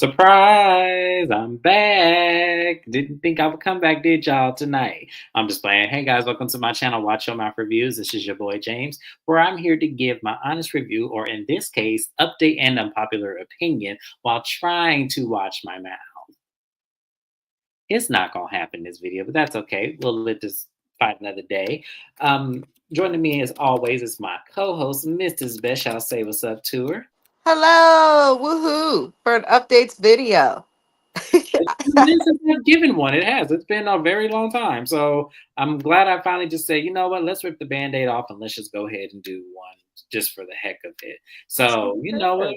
Surprise! I'm back. Didn't think I would come back, did y'all, tonight? I'm just playing. Hey guys, welcome to my channel, Watch Your Mouth Reviews. This is your boy James, where I'm here to give my honest review, or in this case, update and unpopular opinion, while trying to watch my mouth. It's not gonna happen this video, but that's okay. We'll let this fight another day. Um, Joining me as always is my co-host, Mrs. Best. I'll say what's up to her. Hello, woohoo, for an updates video. It's been a minute since I've given one. It has. It's been a very long time. So I'm glad I finally just said, you know what, let's rip the band-aid off and let's just go ahead and do one just for the heck of it. So, you know what?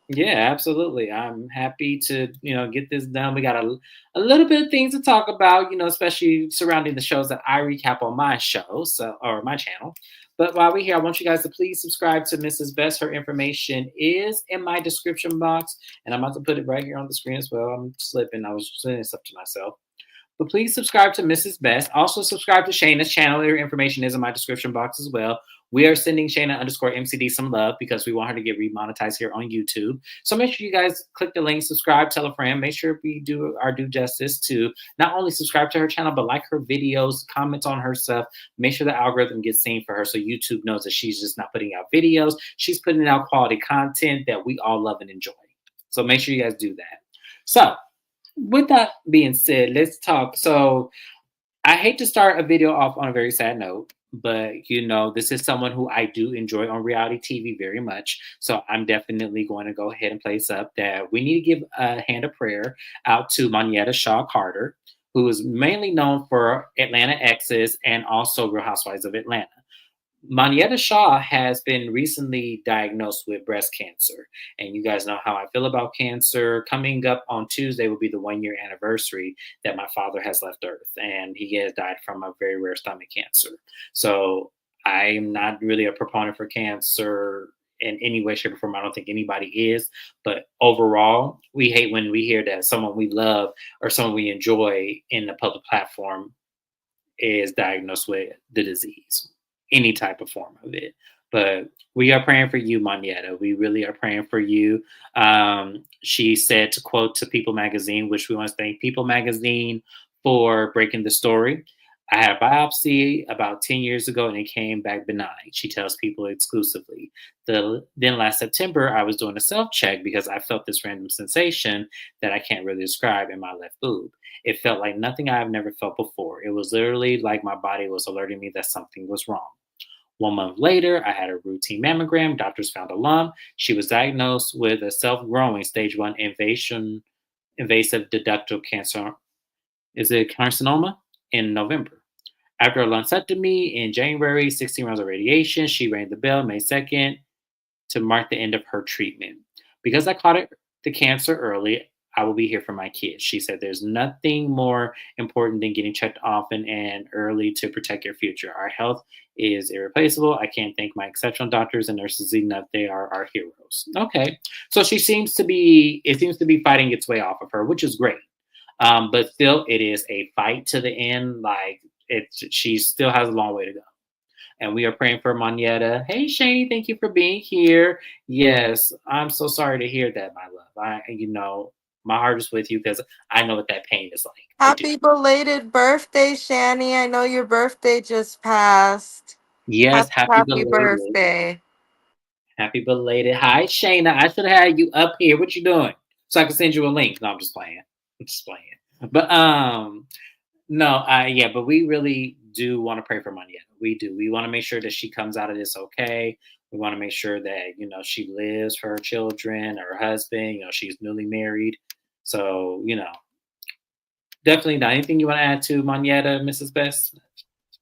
Yeah, absolutely. I'm happy to, get this done. We got a little bit of things to talk about, especially surrounding the shows that I recap on my show, or my channel. But while we're here, I want you guys to please subscribe to Mrs. Best. Her information is in my description box, and I'm about to put it right here on the screen as well. I'm slipping. I was saying this up to myself. But please subscribe to Mrs. Best. Also subscribe to Shana's channel. Their information is in my description box as well. We are sending Shana underscore MCD some love because we want her to get remonetized here on YouTube. So make sure you guys click the link, subscribe, tell a friend. Make sure we do our due justice to not only subscribe to her channel, but like her videos, comment on her stuff. Make sure the algorithm gets seen for her so YouTube knows that she's just not putting out videos. She's putting out quality content that we all love and enjoy. So make sure you guys do that. So with that being said, let's talk. So I hate to start a video off on a very sad note, but this is someone who I do enjoy on reality TV very much. So I'm definitely going to go ahead and place up that we need to give a hand of prayer out to Monyetta Shaw Carter, who is mainly known for Atlanta Exes and also Real Housewives of Atlanta. Monyetta Shaw has been recently diagnosed with breast cancer. And you guys know how I feel about cancer. Coming up on Tuesday will be the 1 year anniversary that my father has left Earth. And he has died from a very rare stomach cancer. So I'm not really a proponent for cancer in any way, shape, or form. I don't think anybody is. But overall, we hate when we hear that someone we love or someone we enjoy in the public platform is diagnosed with the disease, any type of form of it. But we are praying for you, Monyetta. We really are praying for you. She said, to quote to People Magazine, which we want to thank People Magazine for breaking the story. I had a biopsy about 10 years ago and it came back benign. She tells People exclusively. Then last September, I was doing a self check because I felt this random sensation that I can't really describe in my left boob. It felt like nothing I've never felt before. It was literally like my body was alerting me that something was wrong. 1 month later, I had a routine mammogram. Doctors found a lump. She was diagnosed with a self-growing stage 1 invasive ductal cancer. Is it carcinoma? In November. After a lumpectomy in January, 16 rounds of radiation, she rang the bell May 2nd to mark the end of her treatment. Because I caught the cancer early, I will be here for my kids. She said there's nothing more important than getting checked often and early to protect your future. Our health is irreplaceable. I can't thank my exceptional doctors and nurses enough. They are our heroes. Okay. So it seems to be fighting its way off of her, which is great. But still, it is a fight to the end. She still has a long way to go. And we are praying for Monyetta. Hey, Shane, thank you for being here. Yes, I'm so sorry to hear that, my love. My heart is with you because I know what that pain is like. I do. Happy belated birthday, Shani. I know your birthday just passed. Yes, happy Happy belated. birthday. Happy belated. Hi, Shayna. I should have had you up here. What you doing? So I can send you a link. No, I'm just playing. I'm just playing. But no, yeah, but we really do want to pray for Monyetta. We do. We want to make sure that she comes out of this okay. We want to make sure that she lives for her children, her husband. She's newly married, so definitely not. Anything you want to add to Monyetta, Mrs. Best?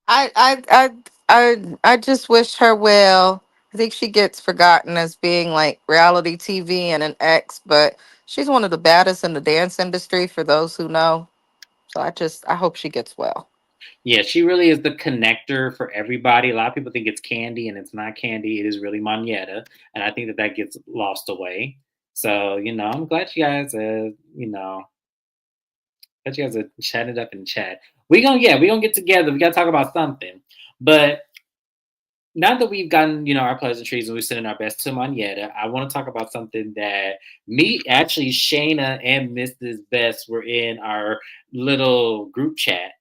I I I I just wish her well. I think she gets forgotten as being like reality TV and an ex, but she's one of the baddest in the dance industry for those who know. So I hope she gets well. Yeah, she really is the connector for everybody. A lot of people think it's Candy, and it's not Candy. It is really Monyetta, and I think that gets lost away. So I'm glad you guys, glad you guys are chatting it up in chat. We gonna get together. We gotta talk about something. But now that we've gotten, our pleasantries and we're sending our best to Monyetta, I want to talk about something that actually, Shana and Mrs. Best were in our little group chat,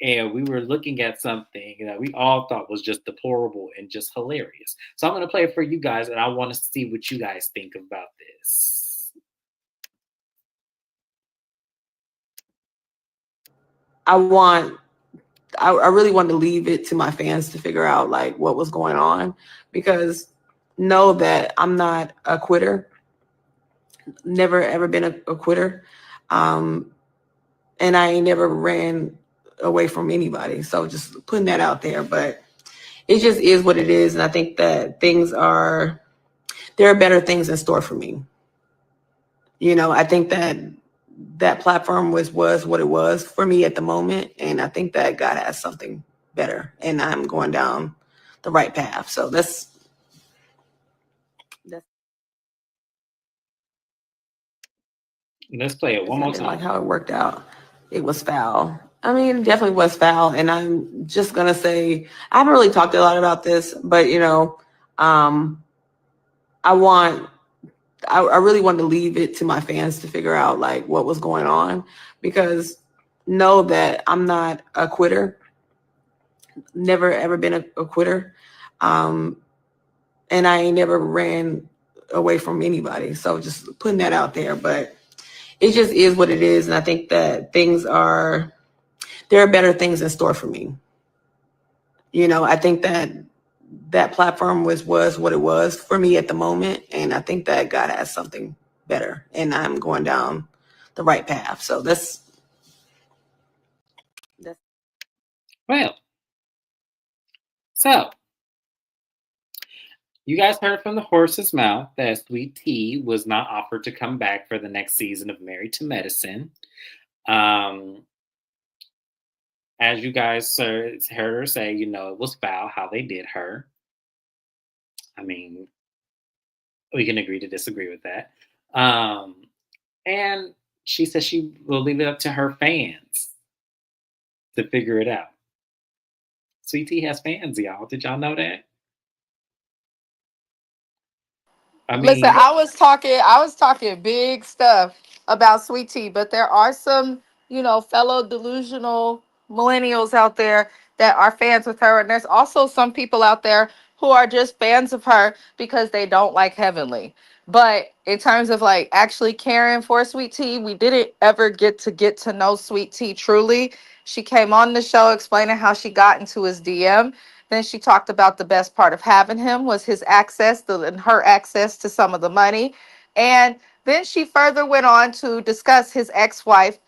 and we were looking at something that we all thought was just deplorable and just hilarious. So I'm going to play it for you guys, and I want to see what you guys think about this. I want I really wanted to leave it to my fans to figure out like what was going on, because know that I'm not a quitter. Never ever been a quitter. And I ain't never ran away from anybody. So just putting that out there. But it just is what it is. And I think that there are better things in store for me. I think that platform was what it was for me at the moment. And I think that God has something better, and I'm going down the right path. So that's Let's play it one I more didn't like time. how it worked out. It was foul. I mean, it definitely was foul. And I'm just gonna say I haven't really talked a lot about this, but I want I really wanted to leave it to my fans to figure out like what was going on, because know that I'm not a quitter. Never ever been a quitter. Um, and I ain't never ran away from anybody. So just putting that out there. But it just is what it is. And I think that there are better things in store for me. I think that platform was what it was for me at the moment. And I think that God has something better, and I'm going down the right path. So that's Well, so you guys heard from the horse's mouth that Sweet Tea was not offered to come back for the next season of Married to Medicine. Um, as you guys heard her say, it was foul how they did her. I mean, we can agree to disagree with that. And she says she will leave it up to her fans to figure it out. Sweet Tea has fans, y'all. Did y'all know that? I Listen, mean, I was talking big stuff about Sweet Tea, but there are some, fellow delusional millennials out there that are fans with her, and there's also some people out there who are just fans of her because they don't like Heavenly. But in terms of like actually caring for Sweet Tea, we didn't ever get to know Sweet Tea truly. She came on the show explaining how she got into his DM. Then she talked about the best part of having him was his access, and her access to some of the money. And then she further went on to discuss his ex-wife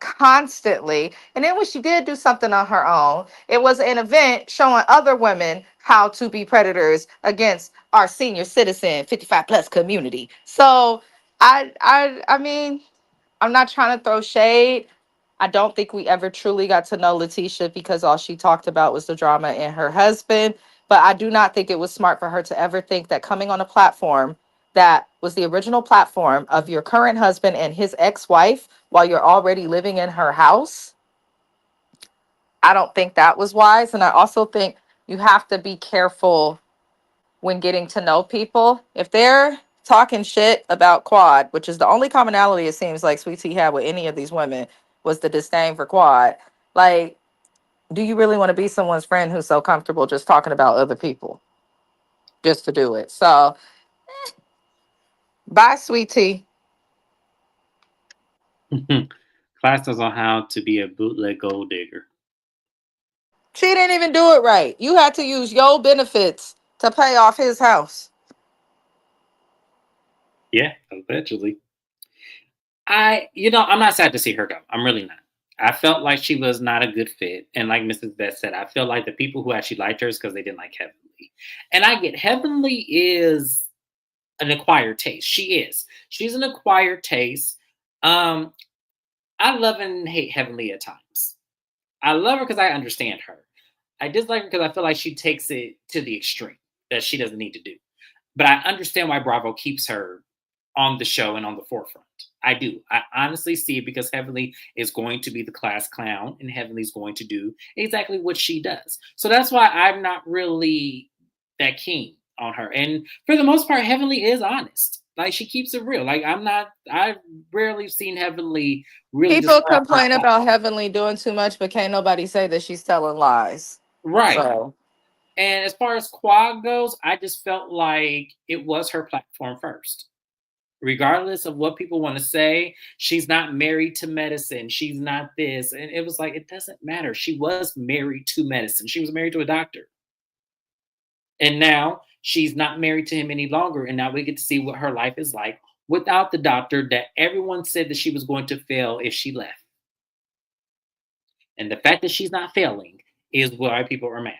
constantly. And then when she did do something on her own, it was an event showing other women how to be predators against our senior citizen 55 plus community. So I mean, I'm not trying to throw shade. I don't think we ever truly got to know Letitia because all she talked about was the drama and her husband. But I do not think it was smart for her to ever think that coming on a platform that was the original platform of your current husband and his ex wife while you're already living in her house. I don't think that was wise. And I also think you have to be careful when getting to know people. If they're talking shit about Quad, which is the only commonality it seems like Sweet Tea had with any of these women, was the disdain for Quad. Like, do you really want to be someone's friend who's so comfortable just talking about other people just to do it? So, bye, Sweet Tea. classes on how to be a bootleg gold digger. She didn't even do it right. You had to use your benefits to pay off his house. Yeah, eventually. I'm not sad to see her go. I'm really not. I felt like she was not a good fit. And like Mrs. Beth said, I feel like the people who actually liked her is because they didn't like Heavenly. And I get Heavenly is an acquired taste. She is. She's an acquired taste. Um, I love and hate Heavenly at times. I love her because I understand her. I dislike her because I feel like she takes it to the extreme that she doesn't need to do. But I understand why Bravo keeps her on the show and on the forefront. I do. I honestly see it because Heavenly is going to be the class clown and Heavenly's going to do exactly what she does. So that's why I'm not really that keen on her. And for the most part, Heavenly is honest. Like she keeps it real. Like I've rarely seen Heavenly really People describe her complain side. about Heavenly doing too much, but can't nobody say that she's telling lies. Right. So And as far as Quad goes, I just felt like it was her platform first. Regardless of what people want to say, she's not married to medicine. She's not this. And it was like, it doesn't matter. She was married to medicine. She was married to a doctor. And now she's not married to him any longer. And now we get to see what her life is like without the doctor that everyone said that she was going to fail if she left. And the fact that she's not failing is why people are mad.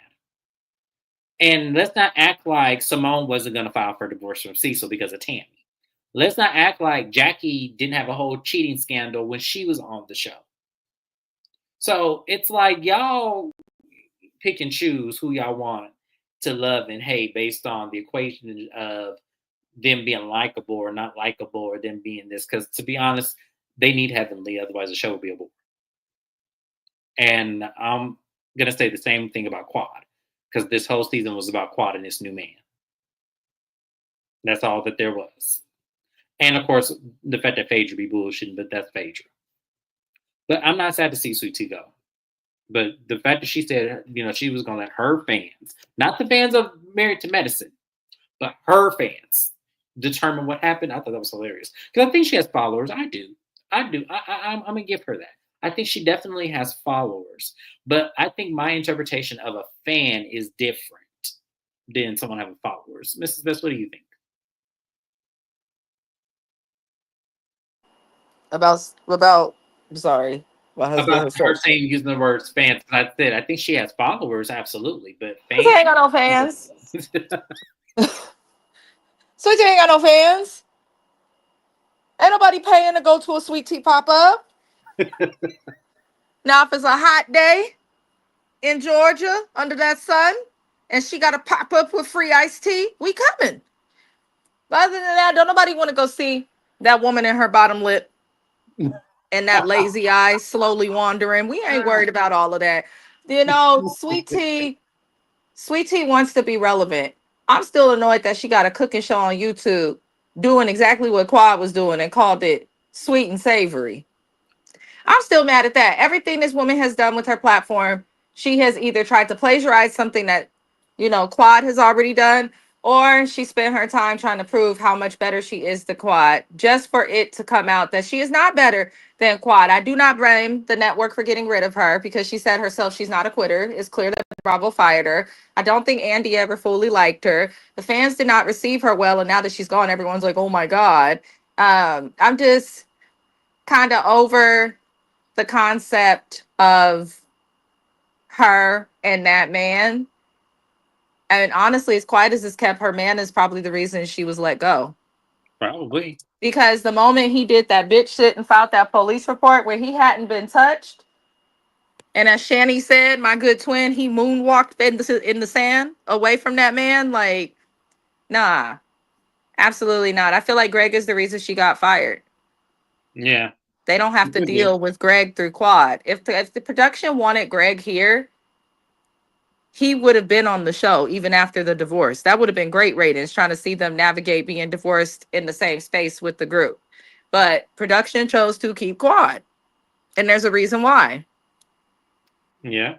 And let's not act like Simone wasn't going to file for divorce from Cecil because of Tammy. Let's not act like Jackie didn't have a whole cheating scandal when she was on the show. So it's like y'all pick and choose who y'all want to love and hate based on the equation of them being likable or not likable or them being this. Because to be honest, they need Heavenly, otherwise the show will be a bore. And I'm gonna say the same thing about Quad, because this whole season was about Quad and this new man. That's all that there was. And of course, the fact that Phaedra be bullshitting, but that's Phaedra. But I'm not sad to see Sweet Tea go. But the fact that she said, she was going to let her fans, not the fans of Married to Medicine, but her fans determine what happened, I thought that was hilarious. Because I think she has followers. I do. I'm going to give her that. I think she definitely has followers. But I think my interpretation of a fan is different than someone having followers. Mrs. Best, what do you think? about sorry, my husband About was her saying saying using the words fans. I said I think she has followers, absolutely, but Sweet Tea ain't got no fans. Sweet Tea ain't got no fans. Ain't nobody paying to go to a Sweet Tea pop up. Now, if it's a hot day in Georgia under that sun, and she got to pop up with free iced tea, we coming. But other than that, don't nobody want to go see that woman in her bottom lip and that lazy eye slowly wandering. We ain't worried about all of that. Sweet Tea wants to be relevant. I'm still annoyed that she got a cooking show on YouTube doing exactly what Quad was doing and called it Sweet and Savory. I'm still mad at that. Everything this woman has done with her platform, she has either tried to plagiarize something that, Quad has already done, or she spent her time trying to prove how much better she is to Quad, just for it to come out that she is not better than Quad. I do not blame the network for getting rid of her because she said herself she's not a quitter. It's clear that Bravo fired her. I don't think Andy ever fully liked her. The fans did not receive her well, and now that she's gone, everyone's like, oh my God. I'm just kind of over the concept of her and that man. And honestly, as quiet as it's kept, her man is probably the reason she was let go. Probably. Because the moment he did that bitch shit and filed that police report where he hadn't been touched, and as Shani said, my good twin, he moonwalked in the sand away from that man. Like, nah, absolutely not. I feel like Greg is the reason she got fired. Yeah. They don't have to deal with Greg through Quad. If the production wanted Greg here, he would have been on the show even after the divorce. That would have been great ratings, trying to see them navigate being divorced in the same space with the group. But production chose to keep Quad. And there's a reason why. Yeah.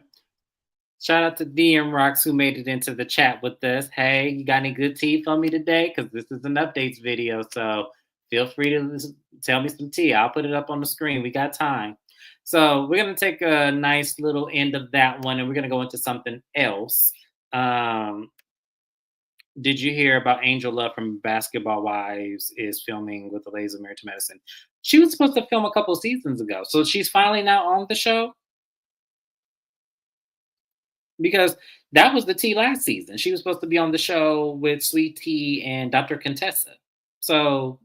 Shout out to DM Rocks who made it into the chat with us. Hey, you got any good tea for me today? Because this is an updates video. So feel free to tell me some tea. I'll put it up on the screen. We got time. So we're going to take a nice little end of that one and we're going to go into something else. Did you hear about Angel Love from Basketball Wives is filming with the Ladies of Married to Medicine? She was supposed to film a couple seasons ago. So she's finally now on the show? Because that was the tea last season. She was supposed to be on the show with Sweet Tea and Dr. Contessa. So,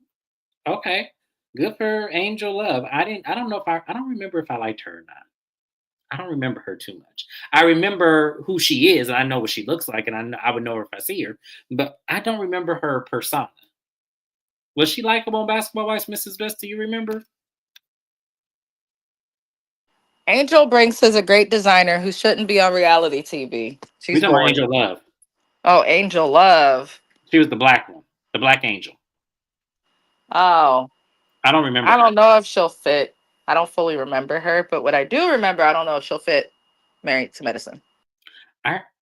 okay, good for Angel Love. I don't remember if I liked her or not. I don't remember her too much. I remember who she is, and I know what she looks like, and I would know her if I see her. But I don't remember her persona. Was she likable on Basketball Wives, Mrs. Best? Do you remember? Angel Brinks is a great designer who shouldn't be on reality TV. We She's talking about boring. Angel Love. Oh, Angel Love. She was the black one, the black angel. Oh, I don't remember I her. don't know if she'll fit. I don't fully remember her, but what I do remember, I don't know if she'll fit Married to Medicine.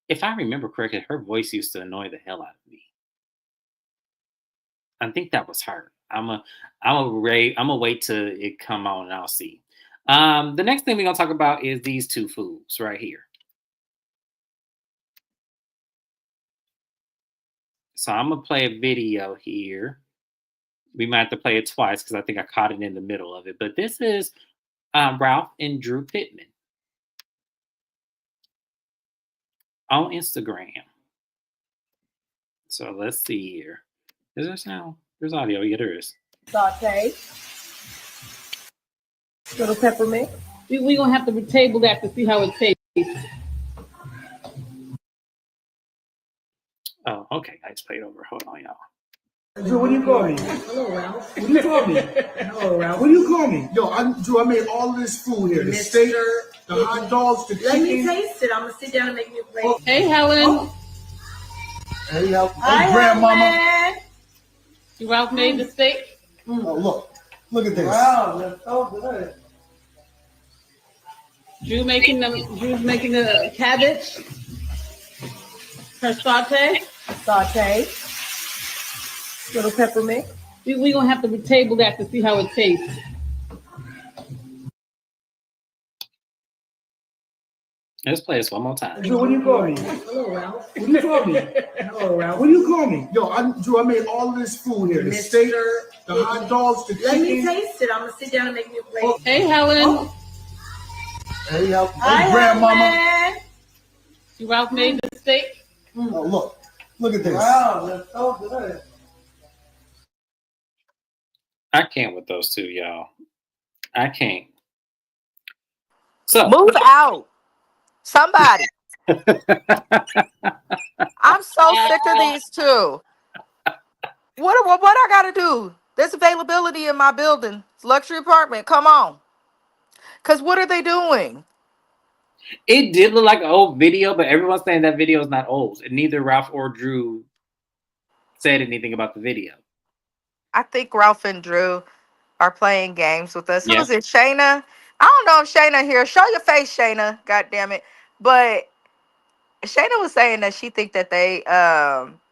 If I remember correctly, her voice used to annoy the hell out of me. I think that was her. I'm gonna wait till it come on and I'll see. The next thing we're gonna talk about is these two fools right here. So I'm gonna play a video here. We might have to play it twice because I think I caught it in the middle of it. But this is Ralph and Drew Pittman on Instagram. So let's see here. Is there sound? There's audio. Yeah, there is. Saute. Little peppermint. We're going to have to table that to see how it tastes. Oh, okay. I just played over. Hold on, y'all. Drew, what do you call me? Hello, Ralph. What do you call me? Hello, Ralph. What do you call me? Yo, Drew, I made all of this food here. The steak, the hot dogs, the chicken. Let me taste it. I'm going to sit down and make you a plate. Oh. Hey, Helen. Oh. Hey, Hi, grandmama. You Ralph made the steak? Oh, look at this. Wow, that's so good. Drew's making the cabbage. Her saute. Little peppermint. We're going to have to table that to see how it tastes. Let's play this one more time. Drew, what do you call me? Hello, Ralph. What do you call me? Hello, Ralph. What do you call me? Yo, Drew, I made all of this food here. The steak, the hot dogs, the chicken. Let me taste it. I'm going to sit down and make you a plate. Oh. Hey, Helen. Oh. Hey, Hi, grandmama. You Ralph made the steak? Oh, look at this. Wow, that's so good. I can't with those two, y'all. I can't. So Move out. Somebody. I'm so sick of these two. What I gotta do? There's availability in my building. It's a luxury apartment. Come on. Cause what are they doing? it did look like an old video, but everyone's saying that video is not old. And neither Ralph or Drew said anything about the video. I think Ralph and Drew are playing games with us. Who Yeah. is it? Shana? I don't know if Shana here. Show your face, Shana. God damn it. But Shana was saying that she think that they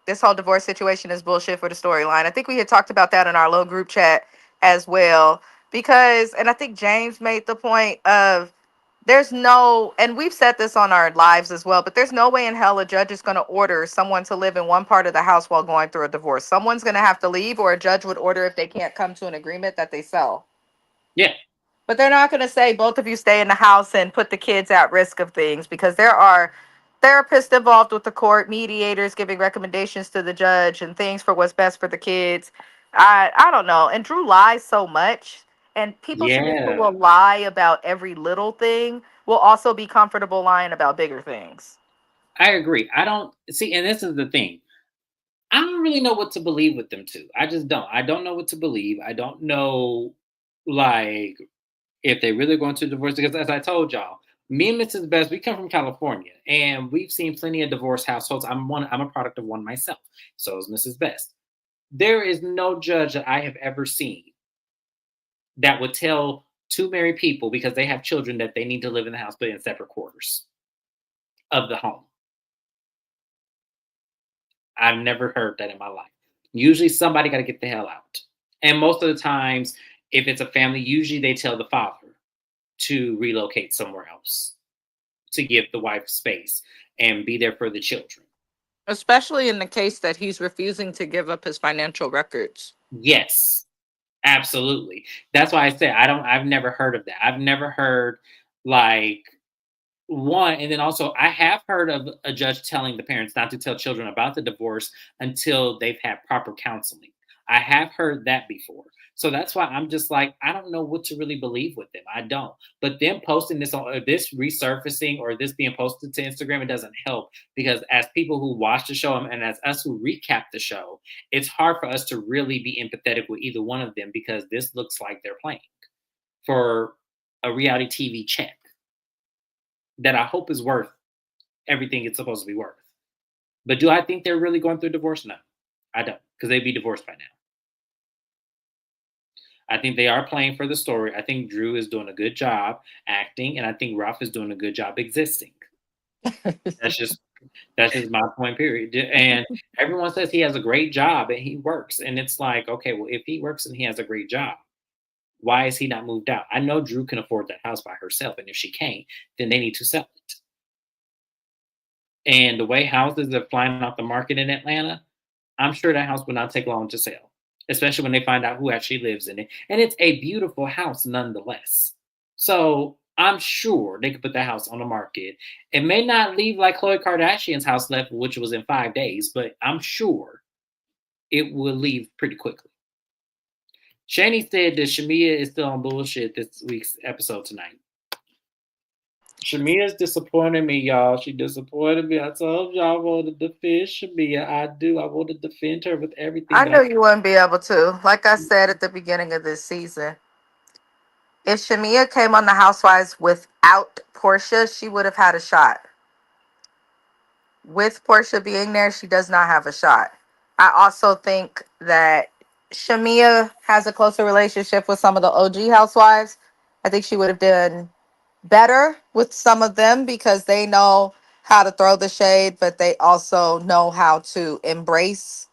this whole divorce situation is bullshit for the storyline. I think we had talked about that in our little group chat as well. Because, and I think James made the point of there's no, and we've said this on our lives as well, but there's no way in hell a judge is going to order someone to live in one part of the house while going through a divorce. Someone's going to have to leave, or a judge would order if they can't come to an agreement that they sell. Yeah. But they're not going to say both of you stay in the house and put the kids at risk of things, because there are therapists involved with the court, mediators giving recommendations to the judge and things for what's best for the kids. I don't know. And Drew lies so much. And people who will lie about every little thing will also be comfortable lying about bigger things. I agree. I don't see, and this is the thing. I don't really know what to believe with them two. I just don't. I don't know what to believe. I don't know, like, if they really going to divorce. Because as I told y'all, me and Mrs. Best, we come from California, and we've seen plenty of divorce households. I'm a product of one myself. So is Mrs. Best. There is no judge that I have ever seen that would tell two married people because they have children that they need to live in the house but in separate quarters of the home. I've never heard that in my life. Usually somebody got to get the hell out. And most of the times, if it's a family, usually they tell the father to relocate somewhere else to give the wife space and be there for the children. Especially in the case that he's refusing to give up his financial records. Yes. Absolutely. That's why I said I've never heard of that. I've never heard like one. And then also I have heard of a judge telling the parents not to tell children about the divorce until they've had proper counseling. I have heard that before. So that's why I'm just like, I don't know what to really believe with them. I don't. But them posting this on this resurfacing or this being posted to Instagram, it doesn't help because as people who watch the show and as us who recap the show, it's hard for us to really be empathetic with either one of them because this looks like they're playing for a reality TV check that I hope is worth everything it's supposed to be worth. But do I think they're really going through divorce? No, I don't, because they'd be divorced by now. I think they are playing for the story. I think Drew is doing a good job acting, and I think Ralph is doing a good job existing. That's just my point, period. And everyone says he has a great job and he works. And it's like, okay, well, if he works and he has a great job, why is he not moved out? I know Drew can afford that house by herself, and if she can't, then they need to sell it. And the way houses are flying off the market in Atlanta, I'm sure that house will not take long to sell, especially when they find out who actually lives in it. And it's a beautiful house nonetheless. So I'm sure they could put that house on the market. It may not leave like Khloe Kardashian's house left, which was in 5 days, but I'm sure it will leave pretty quickly. Shani said that Shamia is still on bullshit this week's episode tonight. Shamia's disappointed me, y'all. She disappointed me. I told you I wanted to defend Shamia. I do. I want to defend her with everything. I knew you wouldn't be able to. Like I said at the beginning of this season, if Shamia came on the Housewives without Portia, she would have had a shot. With Portia being there, she does not have a shot. I also think that Shamia has a closer relationship with some of the OG Housewives. I think she would have done better with some of them because they know how to throw the shade, but they also know how to embrace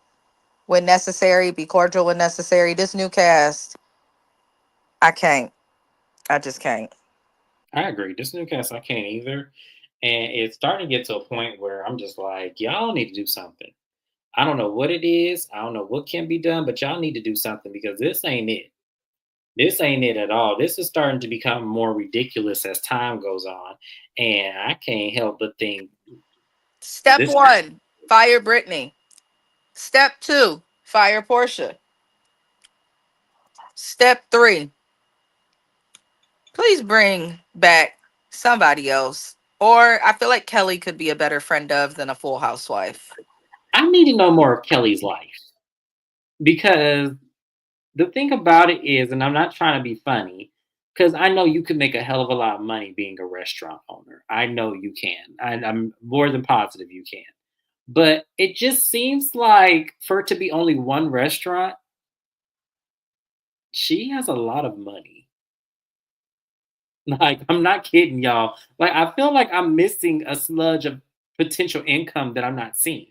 when necessary, be cordial when necessary. This new cast, I can't. I just can't. I agree. This new cast, I can't either. And it's starting to get to a point where I'm just like, y'all need to do something. I don't know what it is. I don't know what can be done, but y'all need to do something because this ain't it. This ain't it at all. This is starting to become more ridiculous as time goes on. And I can't help but think Step this. one, fire Brittany. Step two, fire Portia. Step three, please bring back somebody else. Or I feel like Kelly could be a better friend of than a full housewife. I need to know more of Kelly's life because the thing about it is, and I'm not trying to be funny, because I know you can make a hell of a lot of money being a restaurant owner. I know you can. I'm more than positive you can. But it just seems like for it to be only one restaurant, she has a lot of money. Like, I'm not kidding, y'all. Like, I feel like I'm missing a sludge of potential income that I'm not seeing.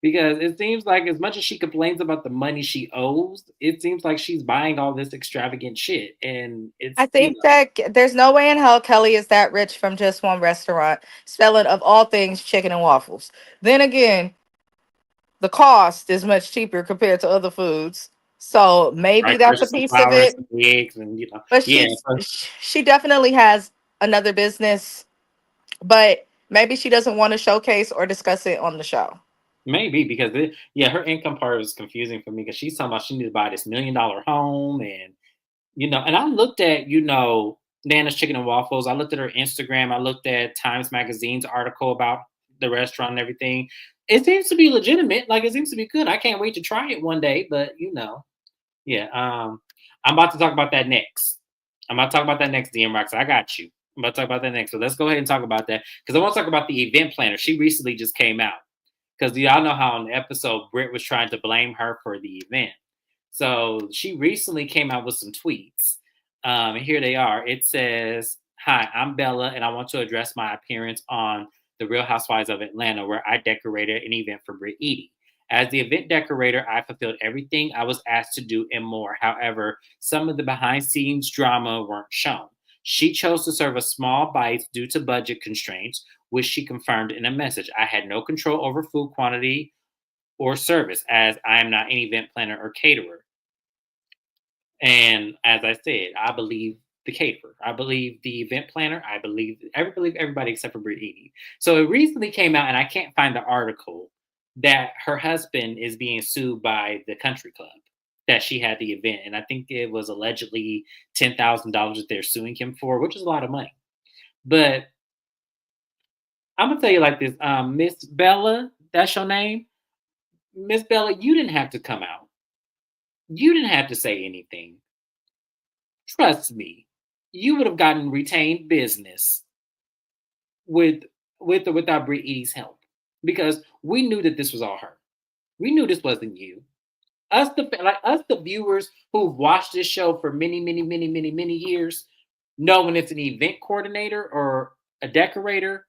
Because it seems like as much as she complains about the money she owes, it seems like she's buying all this extravagant shit. And it's, I think that there's no way in hell Kelly is that rich from just one restaurant, spelling of all things chicken and waffles. Then again, the cost is much cheaper compared to other foods. So maybe right that's a versus the piece of flour and it. some eggs and, But yeah. she definitely has another business, but maybe she doesn't want to showcase or discuss it on the show. Maybe because her income part was confusing for me because she's talking about she needs to buy this $1 million home and and I looked at Nana's Chicken and Waffles. I looked at her Instagram. I looked at Times Magazine's article about the restaurant and everything. It seems to be legitimate. Like it seems to be good. I can't wait to try it one day. But yeah. I'm about to talk about that next. DM Rocks. I got you. I'm about to talk about that next. So let's go ahead and talk about that because I want to talk about the event planner. She recently just came out. Because y'all know how on the episode, Britt was trying to blame her for the event. So she recently came out with some tweets. And here they are. It says, "Hi, I'm Bella, and I want to address my appearance on The Real Housewives of Atlanta, where I decorated an event for Britt Eady. As the event decorator, I fulfilled everything I was asked to do and more. However, some of the behind-scenes drama weren't shown. She chose to serve a small bite due to budget constraints, which she confirmed in a message. I had no control over food quantity or service, as I am not an event planner or caterer. And as I said, I believe the caterer. I believe the event planner. I believe everybody except for Britt Eady. So it recently came out, and I can't find the article that her husband is being sued by the country club that she had the event, and I think it was allegedly $10,000 that they're suing him for, which is a lot of money. But I'm gonna tell you like this, Miss Bella, that's your name, Miss Bella. You didn't have to come out. You didn't have to say anything. Trust me, you would have gotten retained business with or without Brit Eady's help, because we knew that this was all her. We knew this wasn't you. Us, the viewers who've watched this show for many, many, many, many, many years, know when it's an event coordinator or a decorator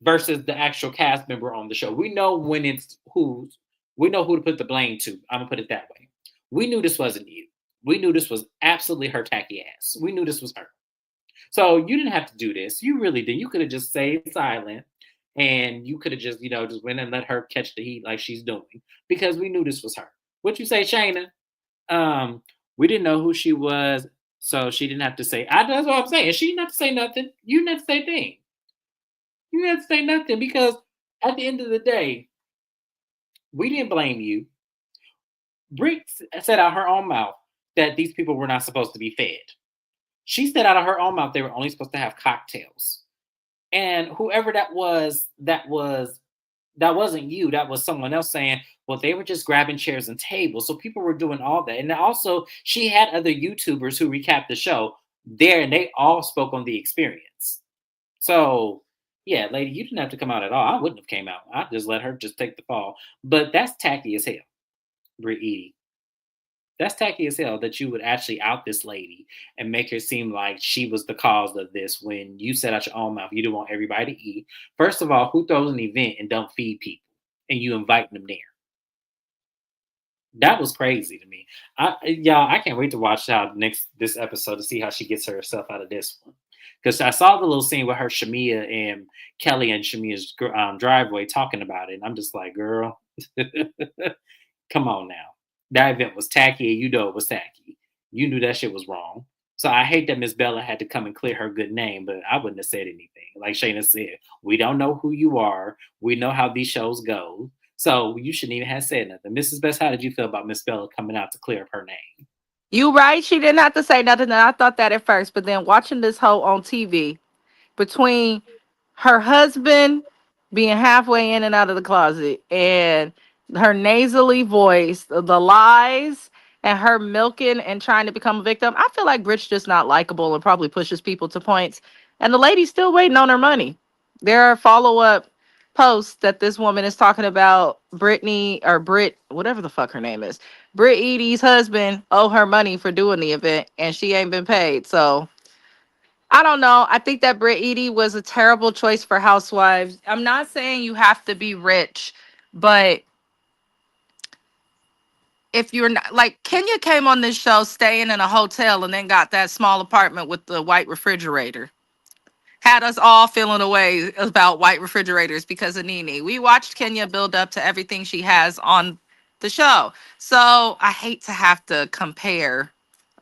versus the actual cast member on the show. We know when it's who's. We know who to put the blame to. I'm gonna put it that way. We knew this wasn't you. We knew this was absolutely her tacky ass. We knew this was her. So you didn't have to do this. You really didn't. You could have just stayed silent, and you could have just, just went and let her catch the heat like she's doing, because we knew this was her. What you say, Shayna? We didn't know who she was, so she didn't have to say. That's what I'm saying. She didn't have to say nothing. You didn't have to say a thing. You didn't have to say nothing, because at the end of the day, we didn't blame you. Britt said out her own mouth that these people were not supposed to be fed. She said out of her own mouth they were only supposed to have cocktails. And whoever that wasn't you. That was someone else saying, well, they were just grabbing chairs and tables. So people were doing all that. And also, she had other YouTubers who recapped the show there, and they all spoke on the experience. So, yeah, lady, you didn't have to come out at all. I wouldn't have came out. I'd just let her just take the fall. But that's tacky as hell, Brit Eady. That's tacky as hell that you would actually out this lady and make her seem like she was the cause of this, when you said out your own mouth you don't want everybody to eat. First of all, who throws an event and don't feed people and you invite them there? That was crazy to me. I can't wait to watch how this episode to see how she gets herself out of this one. Because I saw the little scene with her, Shamia, and Kelly and Shamia's driveway talking about it, and I'm just like, girl, come on now. That event was tacky, and you know it was tacky. You knew that shit was wrong. So I hate that Miss Bella had to come and clear her good name, but I wouldn't have said anything. Like Shayna said, we don't know who you are. We know how these shows go. So you shouldn't even have said nothing. Mrs. Best, how did you feel about Miss Bella coming out to clear up her name? You right. She didn't have to say nothing. And I thought that at first, but then watching this hoe on TV, between her husband being halfway in and out of the closet and her nasally voice, the lies, and her milking and trying to become a victim, I feel like Brit's just not likable and probably pushes people to points. And the lady's still waiting on her money. There are follow-up posts that this woman is talking about Brittany or Brit, whatever the fuck her name is. Brit Eady's husband owe her money for doing the event and she ain't been paid. So I don't know. I think that Brit Eady was a terrible choice for housewives. I'm not saying you have to be rich, but if you're not, like, Kenya came on this show staying in a hotel and then got that small apartment with the white refrigerator. Had us all feeling away about white refrigerators because of Nene. We watched Kenya build up to everything she has on the show. So I hate to have to compare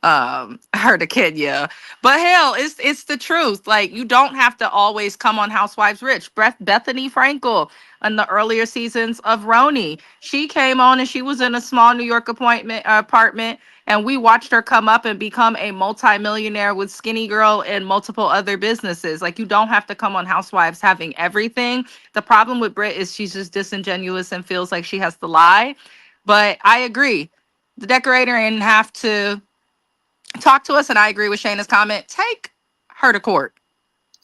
her to Kenya, but hell, it's the truth. Like, you don't have to always come on Housewives rich. Bethany Frankel in the earlier seasons of Roni, she came on and she was in a small New York apartment, and we watched her come up and become a multimillionaire with Skinny Girl and multiple other businesses. Like, you don't have to come on Housewives having everything. The problem with Brit is she's just disingenuous and feels like she has to lie. But I agree, the decorator didn't have to talk to us, and I agree with Shayna's comment. Take her to court.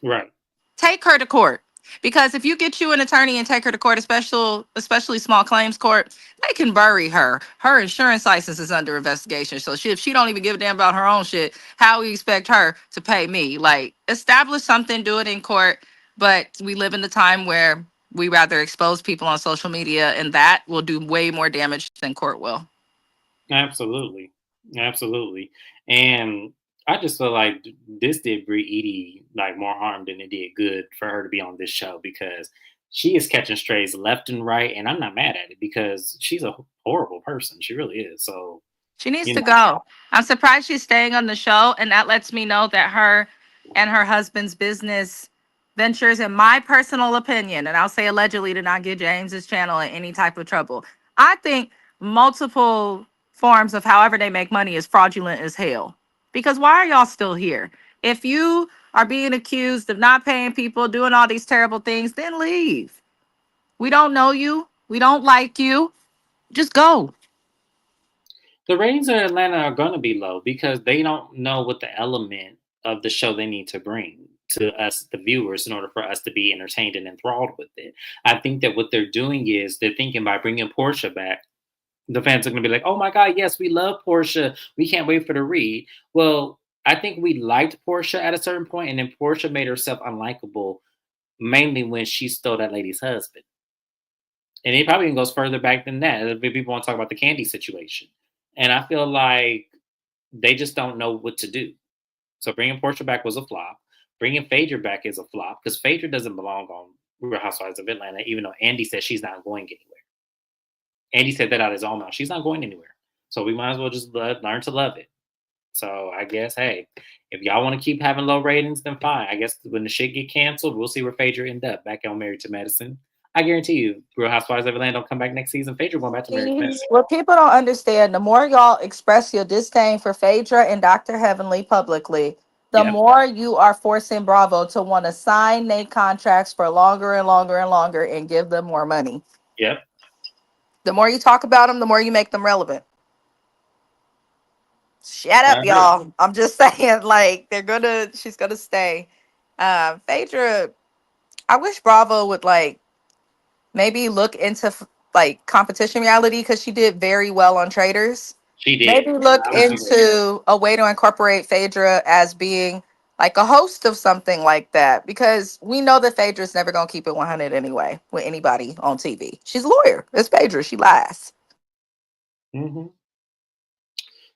Right. Take her to court. Because if you get you an attorney and take her to court, especially small claims court, they can bury her. Her insurance license is under investigation. So if she don't even give a damn about her own shit, how we expect her to pay me? Like, establish something, do it in court. But we live in the time where we rather expose people on social media, and that will do way more damage than court will. Absolutely. Absolutely. And I just feel like this did Brie Eady like more harm than it did good for her to be on this show, because she is catching strays left and right, and I'm not mad at it because she's a horrible person. She really is. So, She needs you to know, go. I'm surprised she's staying on the show, and that lets me know that her and her husband's business ventures, in my personal opinion, and I'll say allegedly to not get James's channel in any type of trouble. I think multiple forms of however they make money is fraudulent as hell. Because why are y'all still here? If you are being accused of not paying people, doing all these terrible things, then leave. We don't know you. We don't like you. Just go. The ratings in Atlanta are going to be low because they don't know what the element of the show they need to bring to us, the viewers, in order for us to be entertained and enthralled with it. I think that what they're doing is they're thinking by bringing Portia back, the fans are going to be like, oh my God, yes, we love Portia. We can't wait for the read. Well, I think we liked Portia at a certain point, and then Portia made herself unlikable, mainly when she stole that lady's husband. And it probably even goes further back than that. People want to talk about the Candy situation. And I feel like they just don't know what to do. So bringing Portia back was a flop. Bringing Phaedra back is a flop because Phaedra doesn't belong on Real Housewives of Atlanta, even though Andy said she's not going anywhere. Andy said that out of his own mouth. She's not going anywhere. So we might as well just learn to love it. So I guess, hey, if y'all want to keep having low ratings, then fine. I guess when the shit get canceled, we'll see where Phaedra end up back on Married to Medicine. I guarantee you, Real Housewives of Atlanta don't come back next season. Phaedra going back to Married to Medicine. What people don't understand, the more y'all express your disdain for Phaedra and Dr. Heavenly publicly, the Yep. more you are forcing Bravo to want to sign their contracts for longer and longer and longer and give them more money. Yep. The more you talk about them, the more you make them relevant. Shut I up, agree. y'all. I'm just saying, like, she's gonna stay. Phaedra, I wish Bravo would like maybe look into like competition reality because she did very well on Traders. She Maybe did. look I would agree. into a way to incorporate Phaedra as being like a host of something like that because we know that Phaedra's never gonna keep it 100 anyway with anybody on TV. She's a lawyer. It's Phaedra. She lies. Mm-hmm.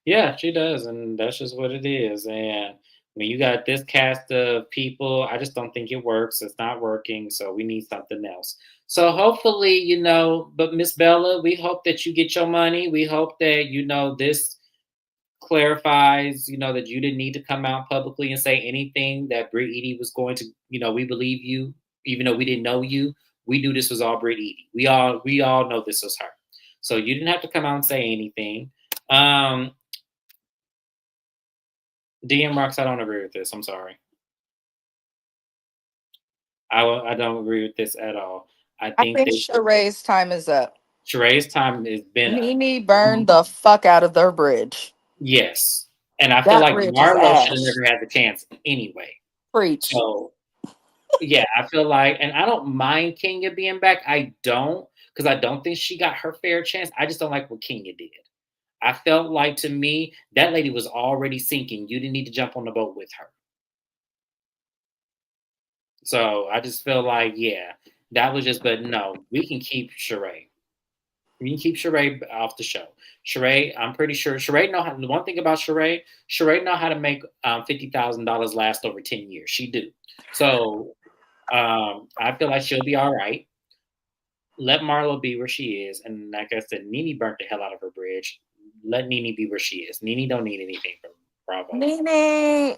Yeah, she does, and that's just what it is. And when you got this cast of people, I just don't think it works. It's not working, so we need something else. So hopefully, but Miss Bella, we hope that you get your money. We hope that this clarifies, that you didn't need to come out publicly and say anything that Britt Eady was going to. We believe you, even though we didn't know you. We knew this was all Britt Eady. We all know this was her. So you didn't have to come out and say anything. DM Rocks, I don't agree with this. I'm sorry. I don't agree with this at all. I I think think that Sheree's time is up. Sheree's time has been up. Nene burned the fuck out of their bridge. Yes. And I feel That like bridge is Marlo should have ash. never had the chance anyway. Preach. So, yeah, I feel like, and I don't mind Kenya being back. I don't, because I don't think she got her fair chance. I just don't like what Kenya did. I felt like, to me, that lady was already sinking. You didn't need to jump on the boat with her. So I just feel like, yeah, that was just, but no, we can keep Sheree. We can keep Sheree off the show. Sheree, I'm pretty sure Sheree know how. The one thing about Sheree know how to make $50,000 last over 10 years. She do. So I feel like she'll be all right. Let Marlo be where she is, and like I said, Nene burnt the hell out of her bridge. Let Nene be where she is. Nene don't need anything from Bravo. Nene,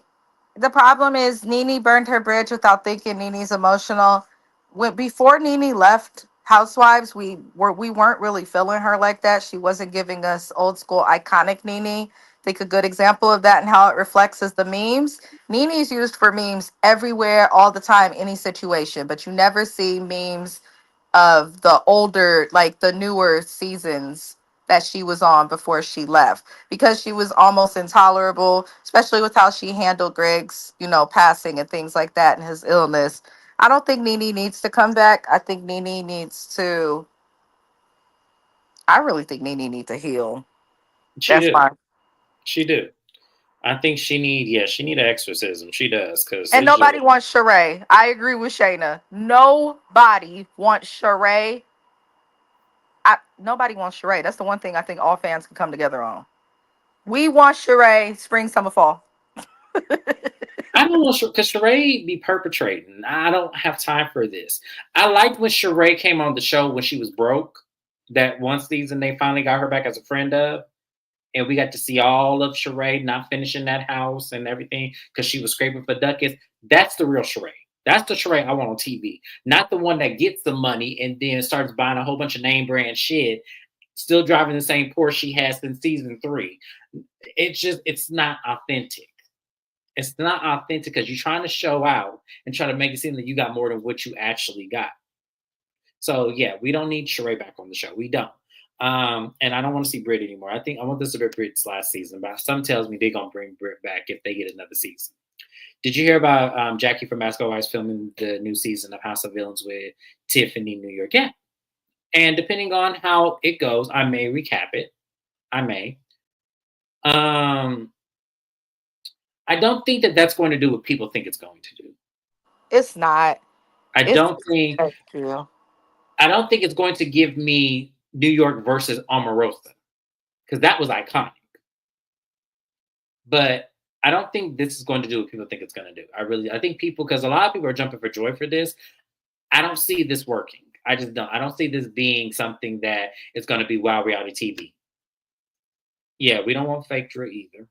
the problem is Nene burned her bridge without thinking Nene's emotional. Before Nene left Housewives, we weren't really feeling her like that. She wasn't giving us old school iconic Nene. I think a good example of that and how it reflects is the memes. Nene's used for memes everywhere, all the time, any situation, but you never see memes of the older, like the newer seasons that she was on before she left because she was almost intolerable, especially with how she handled Greg's, passing and things like that and his illness. I don't think Nene needs to come back. I think Nene needs to. I really think Nene needs to heal. She That's do. my. She do. I think she need an exorcism. She does, because And it's just nobody wants Sheree. I agree with Shayna. Nobody wants Sheree. Nobody wants Sheree. That's the one thing I think all fans can come together on. We want Sheree spring, summer, fall. I don't know, because Sheree be perpetrating. I don't have time for this. I liked when Sheree came on the show when she was broke. That one season they finally got her back as a friend of, and we got to see all of Sheree not finishing that house and everything because she was scraping for ducats. That's the real Sheree. That's the Sheree I want on TV, not the one that gets the money and then starts buying a whole bunch of name brand shit, still driving the same Porsche she has since season 3. It's not authentic. It's not authentic because you're trying to show out and try to make it seem like you got more than what you actually got. So yeah, we don't need Sheree back on the show. We don't. And I don't want to see Britt anymore. I want this to be Britt's last season, but some tells me they're gonna bring Britt back if they get another season. Did you hear about Jackie from Basketball Wives filming the new season of House of Villains with Tiffany New York? Yeah. And depending on how it goes, I may recap it. I may. I don't think that that's going to do what people think it's going to do. It's not. I It's don't think. thank you. I don't think it's going to give me New York versus Omarosa because that was iconic. But I don't think this is going to do what people think it's going to do. I think people, because a lot of people are jumping for joy for this. I don't see this working. I just don't. I don't see this being something that is going to be wild reality TV. Yeah, we don't want Phaedra either.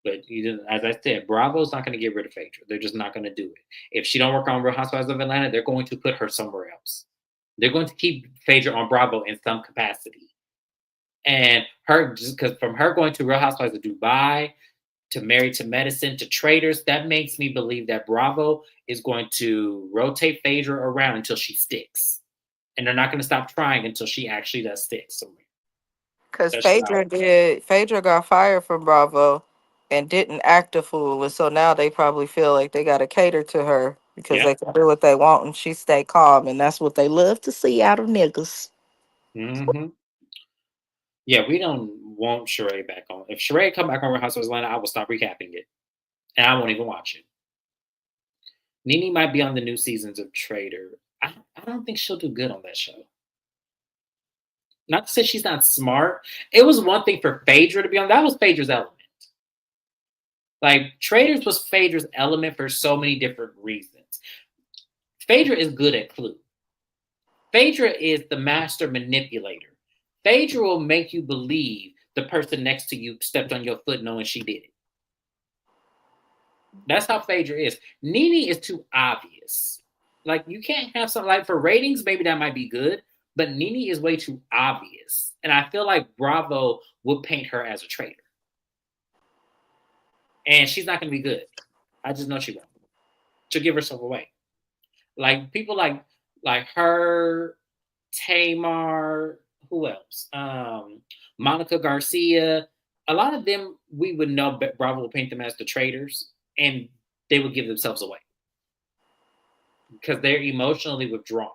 But as I said, Bravo's not going to get rid of Phaedra. They're just not going to do it. If she don't work on Real Housewives of Atlanta, they're going to put her somewhere else. They're going to keep Phaedra on Bravo in some capacity. And her, just because from her going to Real Housewives of Dubai, to Married to Medicine, to Traders, that makes me believe that Bravo is going to rotate Phaedra around until she sticks. And they're not going to stop trying until she actually does stick somewhere. Because Phaedra got fired from Bravo and didn't act a fool. And so now they probably feel like they got to cater to her because they can do what they want and she stay calm. And that's what they love to see out of niggas. Mm-hmm. Yeah, we don't want Sheree back on. If Sheree come back on Real Housewives of Atlanta, I will stop recapping it. And I won't even watch it. Nene might be on the new seasons of Trader. I don't think she'll do good on that show. Not to say she's not smart. It was one thing for Phaedra to be on. That was Phaedra's element. Like, Traders was Phaedra's element for so many different reasons. Phaedra is good at Clue. Phaedra is the master manipulator. Phaedra will make you believe the person next to you stepped on your foot knowing she did it. That's how Phaedra is. Nene is too obvious. Like, you can't have something like, for ratings, maybe that might be good, but Nene is way too obvious. And I feel like Bravo would paint her as a traitor. And she's not going to be good. I just know she won't. She'll give herself away. Like, people like her, Tamar, who else? Monica Garcia. A lot of them, we would know Bravo will paint them as the traitors, and they would give themselves away because they're emotionally withdrawn.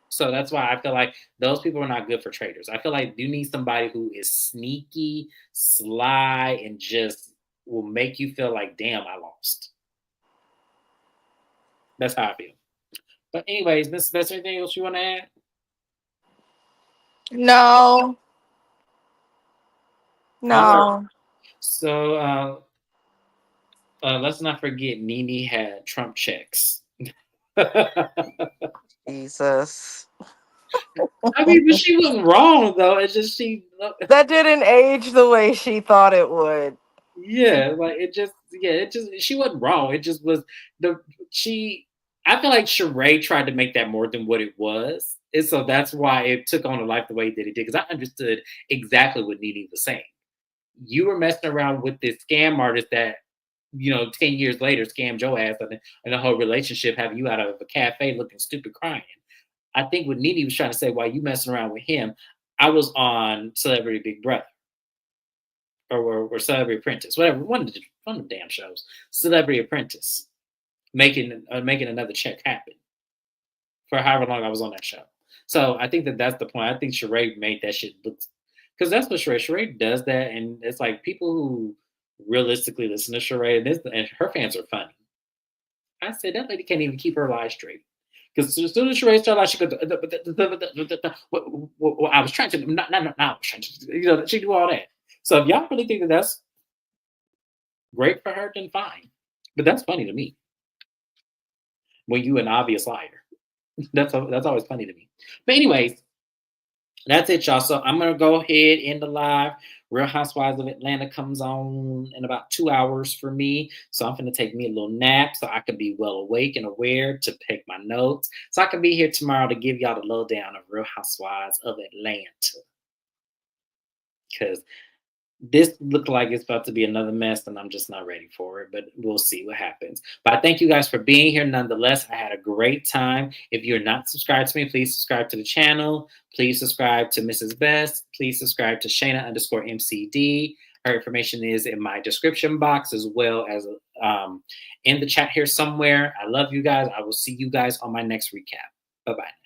So that's why I feel like those people are not good for traitors. I feel like you need somebody who is sneaky, sly, and just will make you feel like, damn, I lost. That's how I feel. But anyways, Miss Spencer, anything else you want to add? No. Right. So let's not forget Nene had Trump checks. Jesus. I mean, but she wasn't wrong though. It's just that didn't age the way she thought it would. Yeah, like she wasn't wrong. It just was I feel like Sheree tried to make that more than what it was. And so that's why it took on a life the way that it did. Because I understood exactly what Nene was saying. You were messing around with this scam artist that, 10 years later scammed your ass and the whole relationship, having you out of a cafe looking stupid crying. I think what Nene was trying to say, while you messing around with him, I was on Celebrity Big Brother. Or Celebrity Apprentice, whatever, one of the damn shows. Celebrity Apprentice, making another check happen for however long I was on that show. So I think that's the point. I think Sheree made that shit look, because that's what Sheree does that, and it's like people who realistically listen to Sheree and her fans are funny. I said that lady can't even keep her lies straight. Because as soon as Sheree started lying, she goes, I was trying to, not, I was trying to, she do all that. So if y'all really think that that's great for her, then fine. But that's funny to me. When you an obvious liar. That's always funny to me. But anyways, That's it, y'all. So I'm gonna go ahead in the live. Real Housewives of Atlanta comes on in about 2 hours for me. So I'm gonna take me a little nap so I can be well awake and aware to take my notes. So I can be here tomorrow to give y'all the lowdown of Real Housewives of Atlanta. Because this looked like it's about to be another mess, and I'm just not ready for it, but we'll see what happens. But I thank you guys for being here nonetheless. I had a great time. If you're not subscribed to me, please subscribe to the channel. Please subscribe to Mrs. Best. Please subscribe to Shana_MCD. Her information is in my description box as well as in the chat here somewhere. I love you guys. I will see you guys on my next recap. Bye-bye.